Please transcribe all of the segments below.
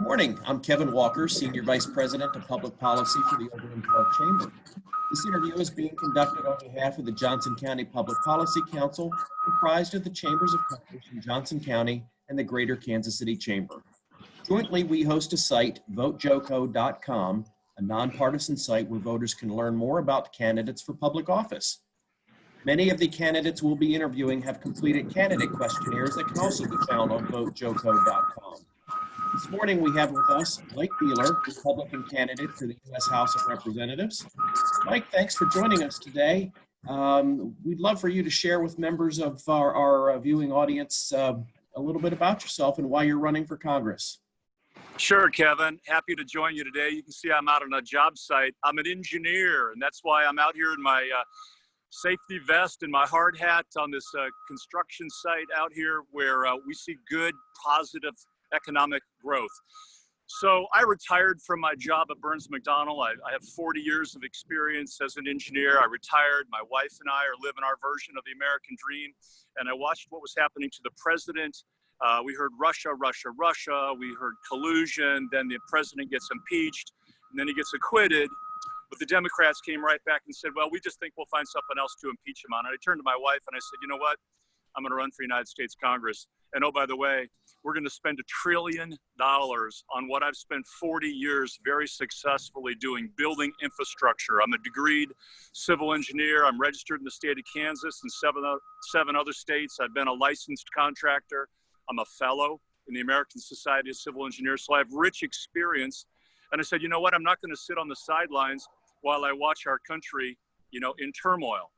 Morning, I'm Kevin Walker, Senior Vice President of Public Policy for the Overland Park Chamber. This interview is being conducted on behalf of the Johnson County Public Policy Council, comprised of the Chambers of Commerce in Johnson County and the Greater Kansas City Chamber. Jointly, we host a site, votejoco.com, a nonpartisan site where voters can learn more about candidates for public office. Many of the candidates we'll be interviewing have completed candidate questionnaires that can also be found on votejoco.com. This morning we have with us Mike Beehler, Republican candidate for the U.S. House of Representatives. Mike, thanks for joining us today. We'd love for you to share with members of our viewing audience a little bit about yourself and why you're running for Congress. Sure, Kevin. Happy to join you today. You can see I'm out on a job site. I'm an engineer, and that's why I'm out here in my safety vest and my hard hat on this construction site out here where we see good, positive economic growth. So I retired from my job at Burns McDonnell. I have 40 years of experience as an engineer. I retired. My wife and I are living our version of the American dream. And I watched what was happening to the president. We heard Russia. We heard collusion. Then the president gets impeached, and then he gets acquitted. But the Democrats came right back and said, well, we just think we'll find something else to impeach him on. And I turned to my wife and I said, you know what? I'm going to run for United States Congress. And oh, by the way, we're going to spend $1 trillion on what I've spent 40 years very successfully doing, building infrastructure. I'm a degreed civil engineer. I'm registered in the state of Kansas and seven other states. I've been a licensed contractor. I'm a fellow in the American Society of Civil Engineers. So I have rich experience. And I said, you know what? I'm not going to sit on the sidelines while I watch our country, in turmoil.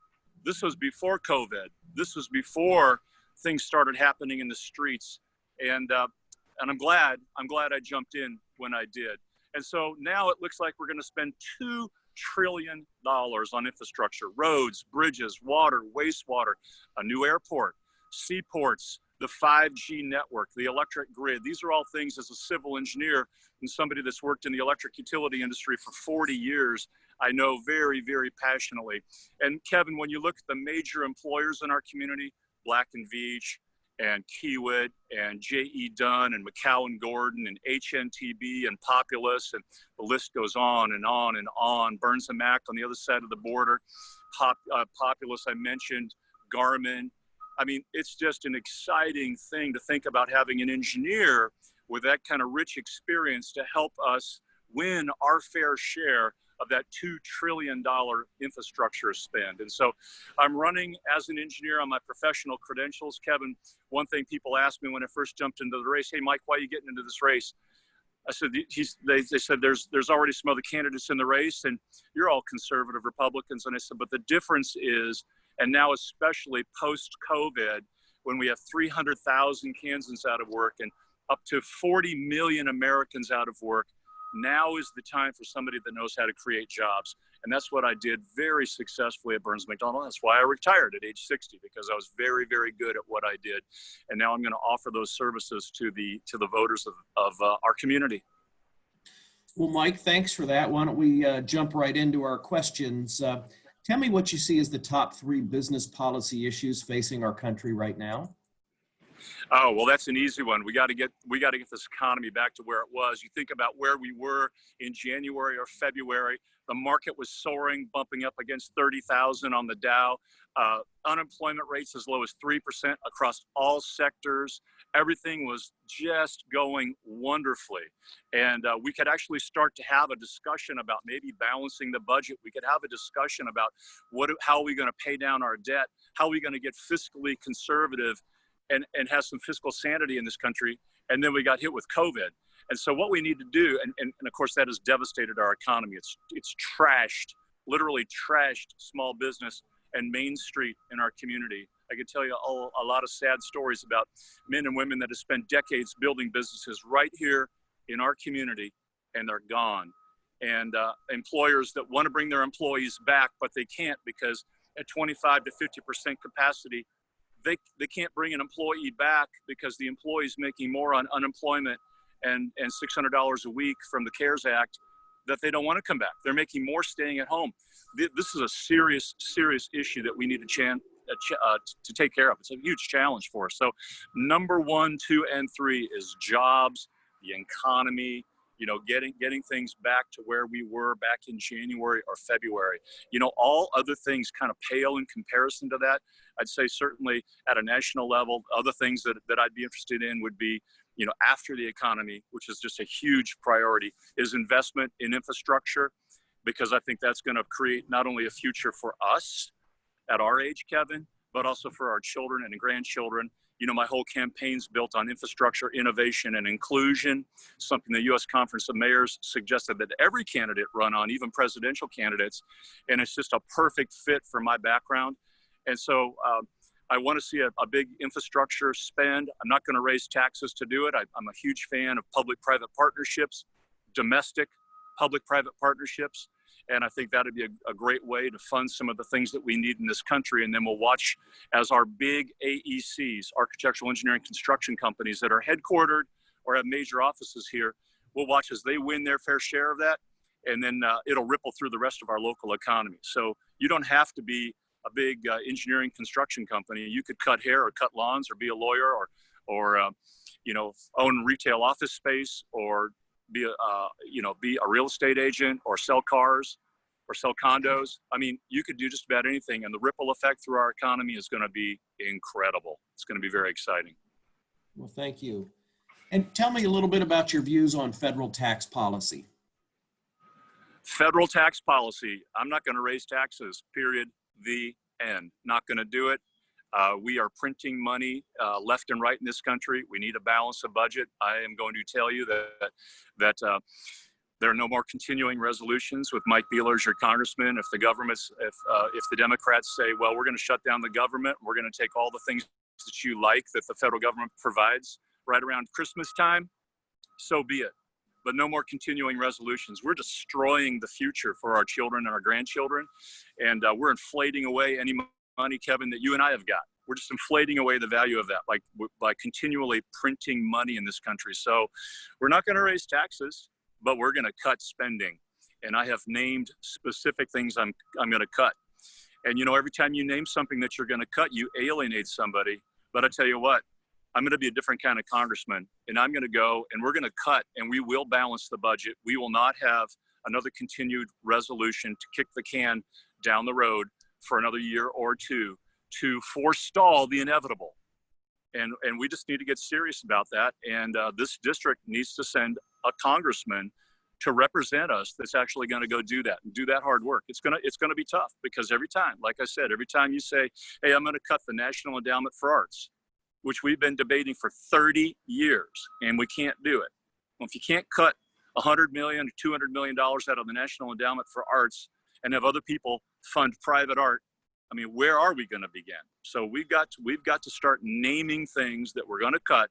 This was before COVID. This was before things started happening in the streets. And I'm glad I jumped in when I did. And so now it looks like we're going to spend $2 trillion on infrastructure, roads, bridges, water, wastewater, a new airport, seaports, the 5G network, the electric grid. These are all things as a civil engineer and somebody that's worked in the electric utility industry for 40 years, I know very, very passionately. And Kevin, when you look at the major employers in our community, Black & Veatch and Kiewit and J.E. Dunn and McCowan Gordon and HNTB and Populous, and the list goes on and on and on. Burns & Mac on the other side of the border, Populous I mentioned, Garmin. I mean, it's just an exciting thing to think about having an engineer with that kind of rich experience to help us win our fair share of that $2 trillion infrastructure spend. And so I'm running as an engineer on my professional credentials. Kevin, one thing people asked me when I first jumped into the race, hey, Mike, why are you getting into this race? I said, they said, there's already some other candidates in the race and you're all conservative Republicans. And I said, but the difference is, and now especially post-COVID, when we have 300,000 Kansans out of work and up to 40 million Americans out of work, now is the time for somebody that knows how to create jobs. And that's what I did very successfully at Burns McDonnell. That's why I retired at age 60, because I was very, very good at what I did. And now I'm going to offer those services to the voters of our community. Well, Mike, thanks for that. Why don't we jump right into our questions. Tell me what you see as the top 3 business policy issues facing our country right now. Oh, well, that's an easy one. We got to get this economy back to where it was. You think about where we were in January or February. The market was soaring, bumping up against 30,000 on the Dow. Unemployment rates as low as 3% across all sectors. Everything was just going wonderfully. And we could actually start to have a discussion about maybe balancing the budget. We could have a discussion about how are we going to pay down our debt? How are we going to get fiscally conservative and have some fiscal sanity in this country? And then we got hit with COVID. And so what we need to do, and of course that has devastated our economy. It's trashed, literally trashed small business and Main Street in our community. I could tell you a lot of sad stories about men and women that have spent decades building businesses right here in our community, and they're gone. And employers that want to bring their employees back, but they can't because at 25 to 50% capacity, they can't bring an employee back because the employee's making more on unemployment and $600 a week from the CARES Act that they don't want to come back. They're making more staying at home. This is a serious, serious issue that we need to take care of. It's a huge challenge for us. So number 1, 2, and 3 is jobs, the economy, getting things back to where we were back in January or February. All other things kind of pale in comparison to that. I'd say certainly at a national level, other things that I'd be interested in would be, after the economy, which is just a huge priority, is investment in infrastructure, because I think that's going to create not only a future for us at our age, Kevin, but also for our children and grandchildren. My whole campaign's built on infrastructure, innovation, and inclusion, something the U.S. Conference of Mayors suggested that every candidate run on, even presidential candidates. And it's just a perfect fit for my background. And so I want to see a big infrastructure spend. I'm not going to raise taxes to do it. I'm a huge fan of public-private partnerships, domestic public-private partnerships. And I think that'd be a great way to fund some of the things that we need in this country. And then we'll watch as our big AECs, architectural engineering construction companies that are headquartered or have major offices here, we'll watch as they win their fair share of that. And then it'll ripple through the rest of our local economy. So you don't have to be a big engineering construction company. You could cut hair or cut lawns or be a lawyer or own retail office space, or be a real estate agent, or sell cars or sell condos. I mean, you could do just about anything, and the ripple effect through our economy is going to be incredible. It's going to be very exciting. Well, thank you. And tell me a little bit about your views on federal tax policy. Federal tax policy. I'm not going to raise taxes, period. The end. Not going to do it. We are printing money left and right in this country. We need a balance of budget. I am going to tell you that there are no more continuing resolutions with Mike Beehler as your congressman. If the Democrats say, well, we're going to shut down the government, we're going to take all the things that you like that the federal government provides right around Christmas time, so be it. But no more continuing resolutions. We're destroying the future for our children and our grandchildren, and we're inflating away any money, Kevin, that you and I have got. We're just inflating away the value of that, like by continually printing money in this country. So we're not going to raise taxes, but we're going to cut spending. And I have named specific things I'm going to cut. And every time you name something that you're going to cut, you alienate somebody. But I tell you what, I'm going to be a different kind of congressman, and I'm going to go and we're going to cut, and we will balance the budget. We will not have another continued resolution to kick the can down the road for another year or two to forestall the inevitable. And we just need to get serious about that. And this district needs to send a congressman to represent us that's actually going to go do that and do that hard work. It's going to be tough, because every time, like I said, every time you say, hey, I'm going to cut the National Endowment for Arts, which we've been debating for 30 years, and we can't do it. Well, if you can't cut $100 million, $200 million out of the National Endowment for Arts and have other people fund private art, I mean, where are we going to begin? So we've got to start naming things that we're going to cut,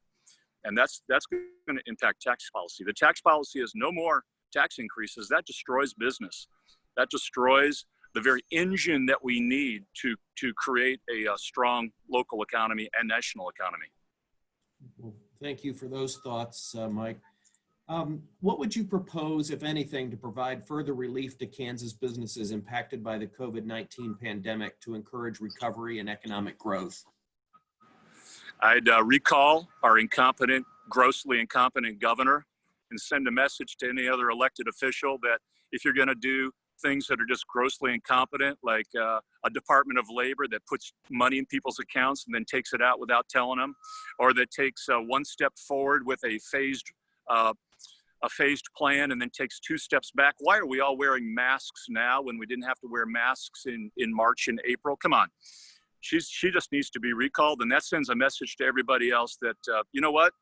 and that's going to impact tax policy. The tax policy is no more tax increases. That destroys business. That destroys the very engine that we need to create a strong local economy and national economy. Well, thank you for those thoughts, Mike. What would you propose, if anything, to provide further relief to Kansas businesses impacted by the COVID-19 pandemic to encourage recovery and economic growth? I'd recall our grossly incompetent governor, and send a message to any other elected official that if you're going to do things that are just grossly incompetent, like a Department of Labor that puts money in people's accounts and then takes it out without telling them, or that takes one step forward with a phased plan and then takes 2 steps back. Why are we all wearing masks now when we didn't have to wear masks in March and April? Come on. She just needs to be recalled, and that sends a message to everybody else that, you know what?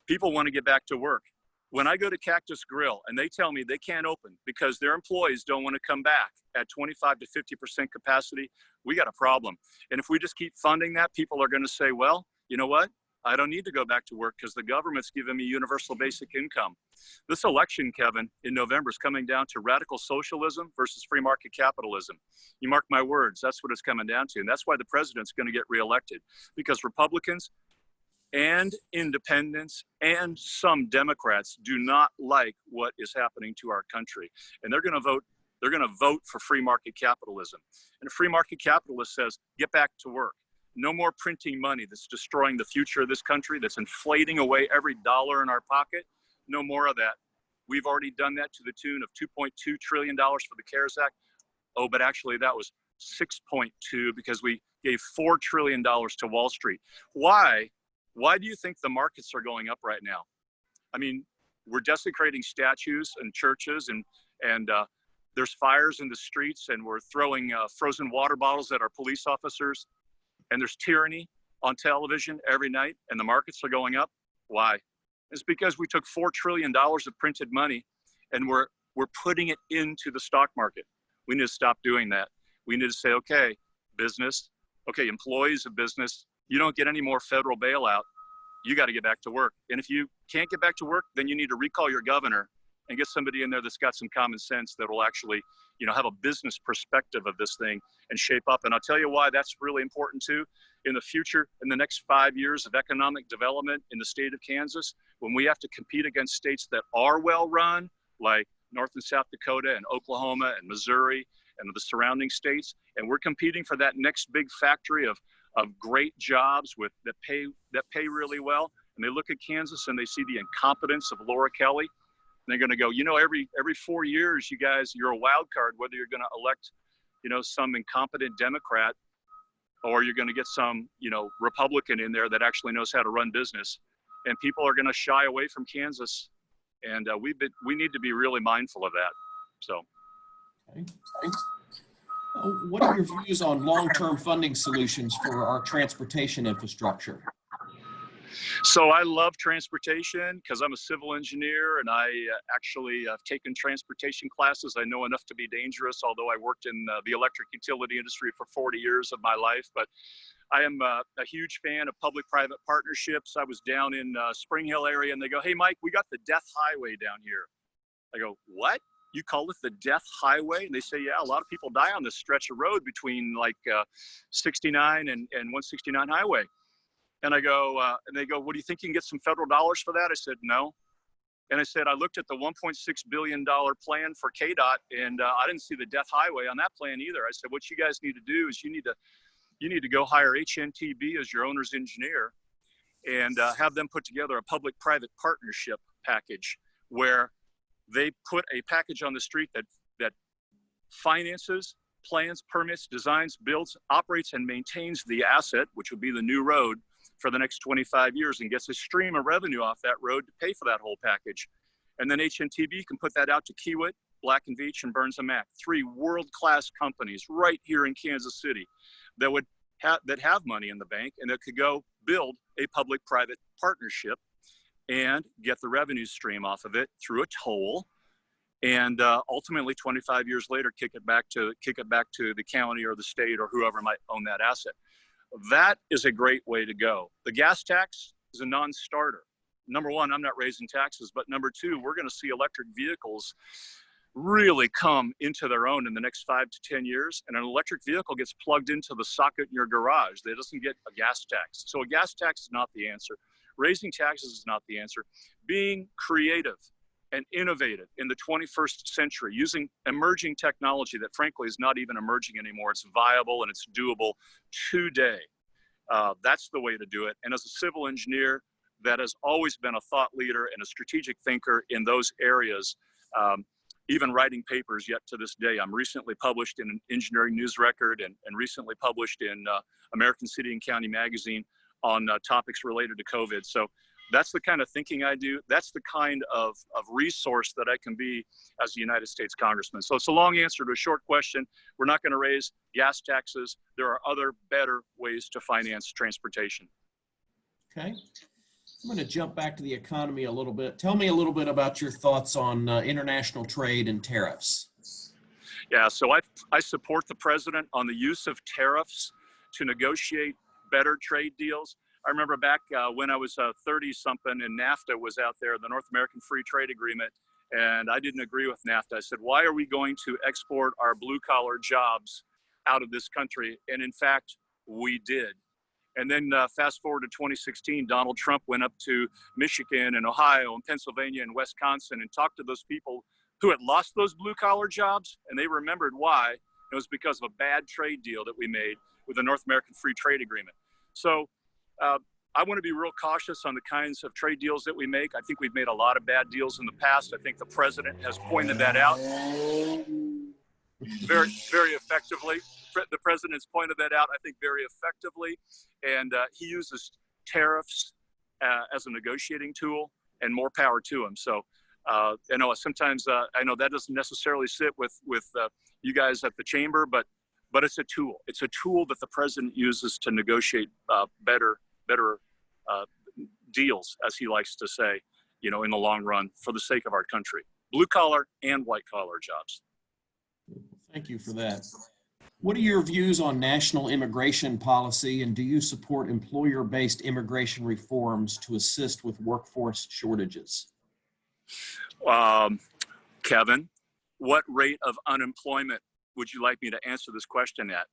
People want to get back to work. When I go to Cactus Grill and they tell me they can't open because their employees don't want to come back at 25 to 50% capacity, we got a problem. And if we just keep funding that, people are going to say, well, you know what? I don't need to go back to work because the government's giving me universal basic income. This election, Kevin, in November is coming down to radical socialism versus free market capitalism. You mark my words, that's what it's coming down to. And that's why the president's going to get reelected, because Republicans and independents and some Democrats do not like what is happening to our country. And they're going to vote for free market capitalism. And a free market capitalist says, get back to work. No more printing money that's destroying the future of this country, that's inflating away every dollar in our pocket. no more of that. We've already done that to the tune of $2.2 trillion for the CARES Act. Oh, but actually that was 6.2 because we gave $4 trillion to Wall Street. Why? Why do you think the markets are going up right now? I mean, we're desecrating statues and churches, and there's fires in the streets, and we're throwing frozen water bottles at our police officers, and there's tyranny on television every night, and the markets are going up. Why? It's because we took $4 trillion of printed money, and we're putting it into the stock market. We need to stop doing that. We need to say, okay, business, okay, employees of business, you don't get any more federal bailout. You got to get back to work. And if you can't get back to work, then you need to recall your governor and get somebody in there that's got some common sense that will actually, have a business perspective of this thing and shape up. And I'll tell you why that's really important too. In the future, in the next 5 years of economic development in the state of Kansas, when we have to compete against states that are well run, like North and South Dakota and Oklahoma and Missouri and the surrounding states, and we're competing for that next big factory of great jobs that pay really well, and they look at Kansas and they see the incompetence of Laura Kelly, and they're going to go, every 4 years, you guys, you're a wild card, whether you're going to elect, some incompetent Democrat, or you're going to get some, Republican in there that actually knows how to run business, and people are going to shy away from Kansas, and we need to be really mindful of that. So. Okay. What are your views on long-term funding solutions for our transportation infrastructure? So I love transportation because I'm a civil engineer, and I actually have taken transportation classes. I know enough to be dangerous, although I worked in the electric utility industry for 40 years of my life. But I am a huge fan of public-private partnerships. I was down in Spring Hill area, and they go, "Hey, Mike, we got the Death Highway down here." I go, "What? You call it the Death Highway?" And they say, "Yeah, a lot of people die on this stretch of road between 69 and 169 Highway." And I go, and they go, "What do you think you can get some federal dollars for that?" I said, "No." And I said, "I looked at the $1.6 billion plan for KDOT, and I didn't see the Death Highway on that plan either." I said, "What you guys need to do is you need to go hire HNTB as your owner's engineer and have them put together a public-private partnership package where they put a package on the street that finances, plans, permits, designs, builds, operates, and maintains the asset, which would be the new road, for the next 25 years and gets a stream of revenue off that road to pay for that whole package. And then HNTB can put that out to Kiewit, Black & Veatch, and Burns & Mac, 3 world-class companies right here in Kansas City that have money in the bank and that could go build a public-private partnership and get the revenue stream off of it through a toll, and ultimately 25 years later kick it back to the county or the state or whoever might own that asset. That is a great way to go. The gas tax is a non-starter. Number one, I'm not raising taxes, but number two, we're going to see electric vehicles really come into their own in the next 5 to 10 years. And an electric vehicle gets plugged into the socket in your garage. That doesn't get a gas tax. So a gas tax is not the answer. Raising taxes is not the answer. Being creative and innovative in the 21st century, using emerging technology that frankly is not even emerging anymore. It's viable and it's doable today. That's the way to do it. And as a civil engineer that has always been a thought leader and a strategic thinker in those areas, even writing papers yet to this day. I'm recently published in an Engineering News Record and recently published in American City and County Magazine on topics related to COVID. So that's the kind of thinking I do. That's the kind of resource that I can be as a United States Congressman. So it's a long answer to a short question. We're not going to raise gas taxes. There are other better ways to finance transportation. Okay. I'm going to jump back to the economy a little bit. Tell me a little bit about your thoughts on international trade and tariffs. Yeah, so I support the president on the use of tariffs to negotiate better trade deals. I remember back when I was 30-something and NAFTA was out there, the North American Free Trade Agreement, and I didn't agree with NAFTA. I said, why are we going to export our blue-collar jobs out of this country? And in fact, we did. And then fast forward to 2016, Donald Trump went up to Michigan and Ohio and Pennsylvania and Wisconsin and talked to those people who had lost those blue-collar jobs, and they remembered why. It was because of a bad trade deal that we made with the North American Free Trade Agreement. So I want to be real cautious on the kinds of trade deals that we make. I think we've made a lot of bad deals in the past. I think the president has pointed that out very, very effectively. The president's pointed that out, I think, very effectively. And he uses tariffs as a negotiating tool, and more power to him. So, sometimes I know that doesn't necessarily sit with you guys at the chamber, but it's a tool. It's a tool that the president uses to negotiate better deals, as he likes to say, in the long run, for the sake of our country, blue collar and white collar jobs. Thank you for that. What are your views on national immigration policy, and do you support employer-based immigration reforms to assist with workforce shortages? Kevin, what rate of unemployment would you like me to answer this question at?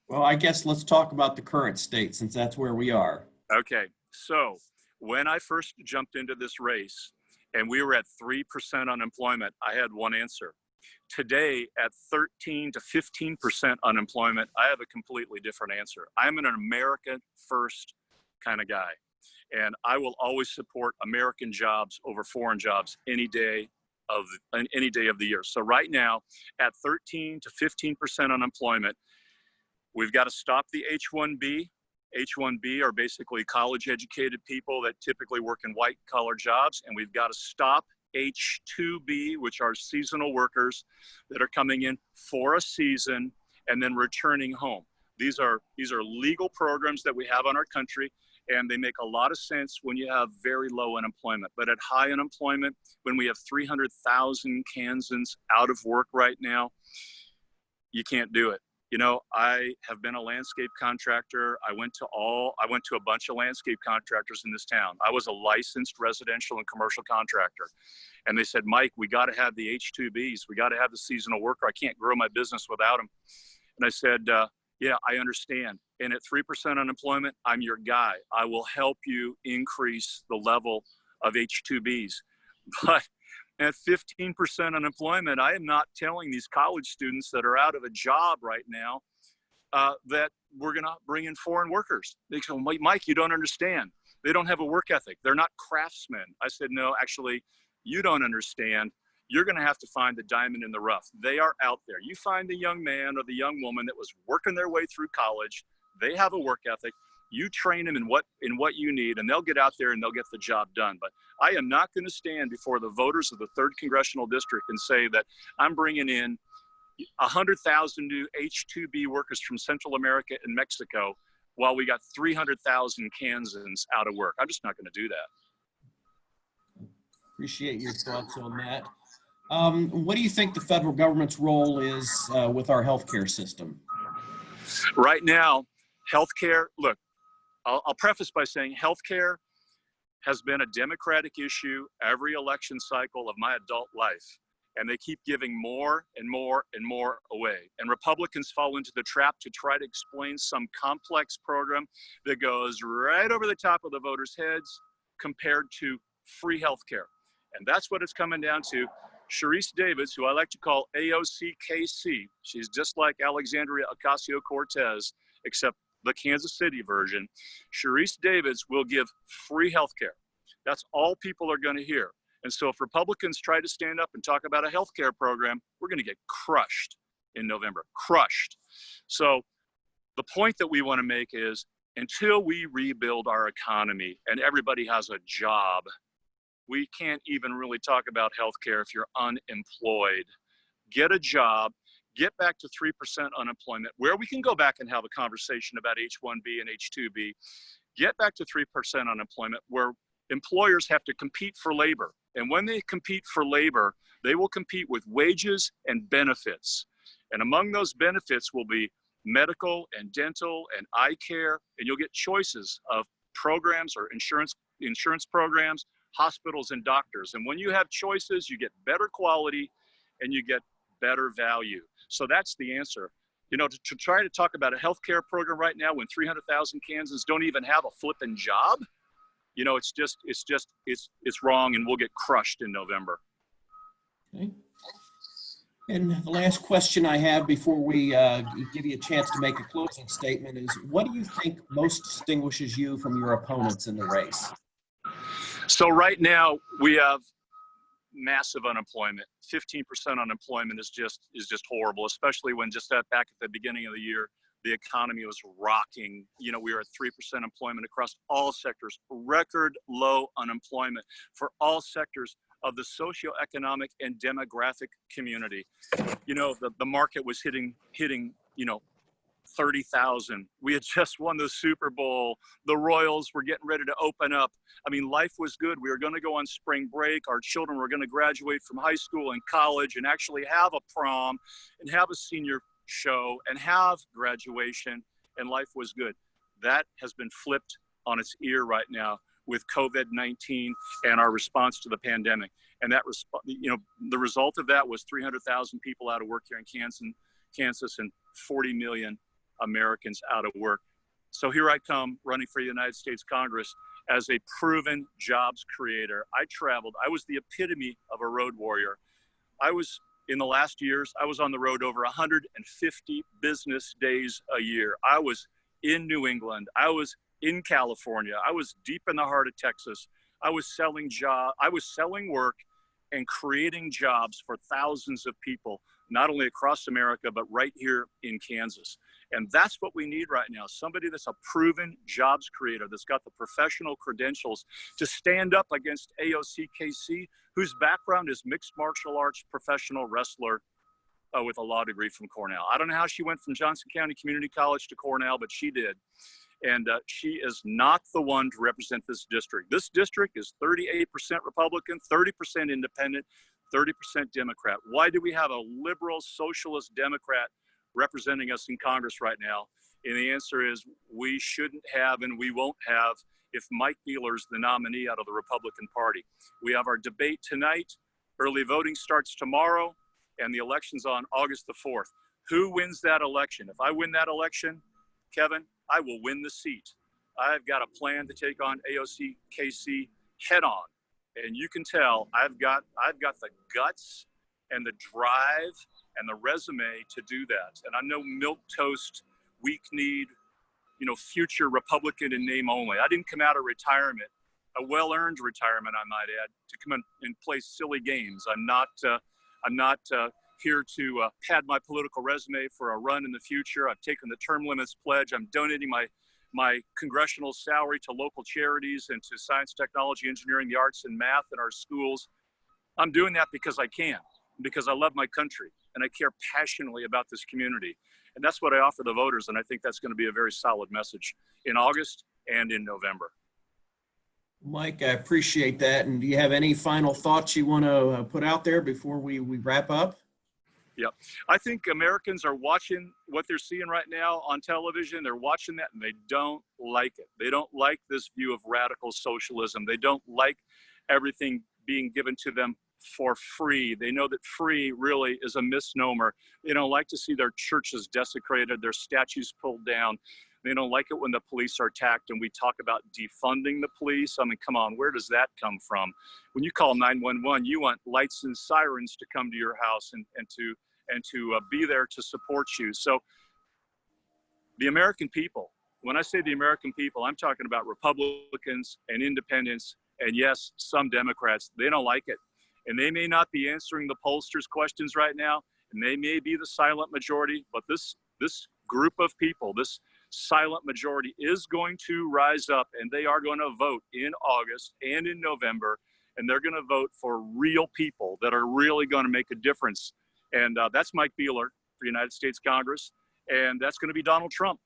Well, I guess let's talk about the current state, since that's where we are. Okay, so when I first jumped into this race and we were at 3% unemployment, I had one answer. Today, at 13 to 15% unemployment, I have a completely different answer. I'm an American first kind of guy, and I will always support American jobs over foreign jobs any day of the year. So right now, at 13 to 15% unemployment, we've got to stop the H-1B. H-1B are basically college-educated people that typically work in white-collar jobs, and we've got to stop H-2B, which are seasonal workers that are coming in for a season and then returning home. These are legal programs that we have on our country, and they make a lot of sense when you have very low unemployment. But at high unemployment, when we have 300,000 Kansans out of work right now, you can't do it. I have been a landscape contractor. I went to a bunch of landscape contractors in this town. I was a licensed residential and commercial contractor. And they said, Mike, we got to have the H-2Bs. We got to have the seasonal worker. I can't grow my business without them. And I said, yeah, I understand. And at 3% unemployment, I'm your guy. I will help you increase the level of H-2Bs. But at 15% unemployment, I am not telling these college students that are out of a job right now that we're going to bring in foreign workers. They say, Mike, you don't understand. They don't have a work ethic. They're not craftsmen. I said, no, actually, you don't understand. You're going to have to find the diamond in the rough. They are out there. You find the young man or the young woman that was working their way through college. They have a work ethic. You train them in what you need, and they'll get out there and they'll get the job done. But I am not going to stand before the voters of the 3rd Congressional District and say that I'm bringing in 100,000 new H-2B workers from Central America and Mexico while we got 300,000 Kansans out of work. I'm just not going to do that. Appreciate your thoughts on that. What do you think the federal government's role is with our healthcare system? Right now, healthcare, look, I'll preface by saying healthcare has been a Democratic issue every election cycle of my adult life. And they keep giving more and more and more away. And Republicans fall into the trap to try to explain some complex program that goes right over the top of the voters' heads compared to free healthcare. And that's what it's coming down to. Sharice Davids, who I like to call AOC-KC, she's just like Alexandria Ocasio-Cortez, except the Kansas City version. Sharice Davids will give free health care. That's all people are going to hear. And so if Republicans try to stand up and talk about a health care program, we're going to get crushed in November, crushed. So the point that we want to make is until we rebuild our economy and everybody has a job, we can't even really talk about health care if you're unemployed. Get a job. Get back to 3% unemployment, where we can go back and have a conversation about H-1B and H-2B. Get back to 3% unemployment, where employers have to compete for labor. And when they compete for labor, they will compete with wages and benefits. And among those benefits will be medical and dental and eye care. And you'll get choices of programs or insurance programs, hospitals and doctors. And when you have choices, you get better quality and you get better value. So that's the answer. To try to talk about a healthcare program right now when 300,000 Kansans don't even have a flipping job, it's wrong, and we'll get crushed in November. Okay. And the last question I have before we give you a chance to make a closing statement is, what do you think most distinguishes you from your opponents in the race? So right now we have massive unemployment. 15% unemployment is just horrible, especially when just back at the beginning of the year, the economy was rocking. You know, we were at 3% employment across all sectors, record low unemployment for all sectors of the socioeconomic and demographic community. You know, the market was hitting, you know, 30,000. We had just won the Super Bowl. The Royals were getting ready to open up. I mean, life was good. We were going to go on spring break. Our children were going to graduate from high school and college and actually have a prom and have a senior show and have graduation, and life was good. That has been flipped on its ear right now with COVID-19 and our response to the pandemic. And that, you know, the result of that was 300,000 people out of work here in Kansas and 40 million Americans out of work. So here I come running for the United States Congress as a proven jobs creator. I traveled. I was the epitome of a road warrior. In the last years, I was on the road over 150 business days a year. I was in New England. I was in California. I was deep in the heart of Texas. I was selling work and creating jobs for thousands of people, not only across America, but right here in Kansas. And that's what we need right now. Somebody that's a proven jobs creator, that's got the professional credentials to stand up against AOC KC, whose background is mixed martial arts professional wrestler with a law degree from Cornell. I don't know how she went from Johnson County Community College to Cornell, but she did. And she is not the one to represent this district. This district is 38% Republican, 30% Independent, 30% Democrat. Why do we have a liberal socialist Democrat representing us in Congress right now? And the answer is we shouldn't have and we won't have if Mike Beehler is the nominee out of the Republican Party. We have our debate tonight. Early voting starts tomorrow, and the election's on August the 4th. Who wins that election? If I win that election, Kevin, I will win the seat. I've got a plan to take on AOC KC head on. And you can tell I've got the guts and the drive and the resume to do that. And I'm no milquetoast, weak-kneed, you know, future Republican in name only. I didn't come out of retirement, a well-earned retirement, I might add, to come in and play silly games. I'm not here to pad my political resume for a run in the future. I've taken the term limits pledge. I'm donating my congressional salary to local charities and to science, technology, engineering, the arts, and math in our schools. I'm doing that because I can, because I love my country and I care passionately about this community. And that's what I offer the voters, and I think that's going to be a very solid message in August and in November. Mike, I appreciate that. And do you have any final thoughts you want to put out there before we wrap up? Yep. I think Americans are watching what they're seeing right now on television. They're watching that and they don't like it. They don't like this view of radical socialism. They don't like everything being given to them for free. They know that free really is a misnomer. They don't like to see their churches desecrated, their statues pulled down. They don't like it when the police are attacked and we talk about defunding the police. I mean, come on, where does that come from? When you call 911, you want lights and sirens to come to your house and to be there to support you. So the American people, when I say the American people, I'm talking about Republicans and independents, and yes, some Democrats. They don't like it. And they may not be answering the pollsters' questions right now, and they may be the silent majority, but this group of people, this silent majority is going to rise up, and they are going to vote in August and in November, and they're going to vote for real people that are really going to make a difference. And that's Mike Beehler for United States Congress, and that's going to be Donald Trump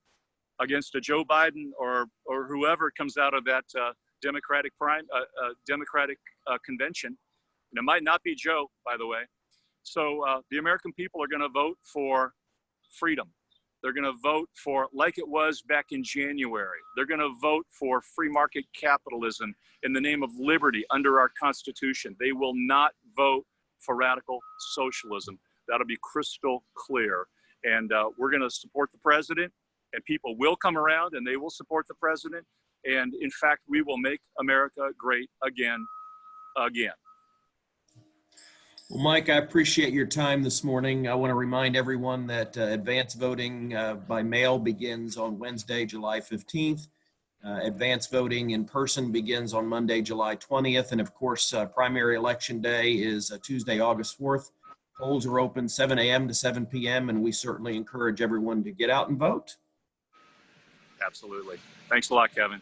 against a Joe Biden or whoever comes out of that Democratic convention. And it might not be Joe, by the way. So the American people are going to vote for freedom. They're going to vote for, like it was back in January, they're going to vote for free market capitalism in the name of liberty under our Constitution. They will not vote for radical socialism. That'll be crystal clear. And we're going to support the president, and people will come around and they will support the president. And in fact, we will make America great again. Well, Mike, I appreciate your time this morning. I want to remind everyone that advance voting by mail begins on Wednesday, July 15th. Advance voting in person begins on Monday, July 20th. And of course, primary election day is Tuesday, August 4th. Polls are open 7 a.m. to 7 p.m. and we certainly encourage everyone to get out and vote. Absolutely. Thanks a lot, Kevin.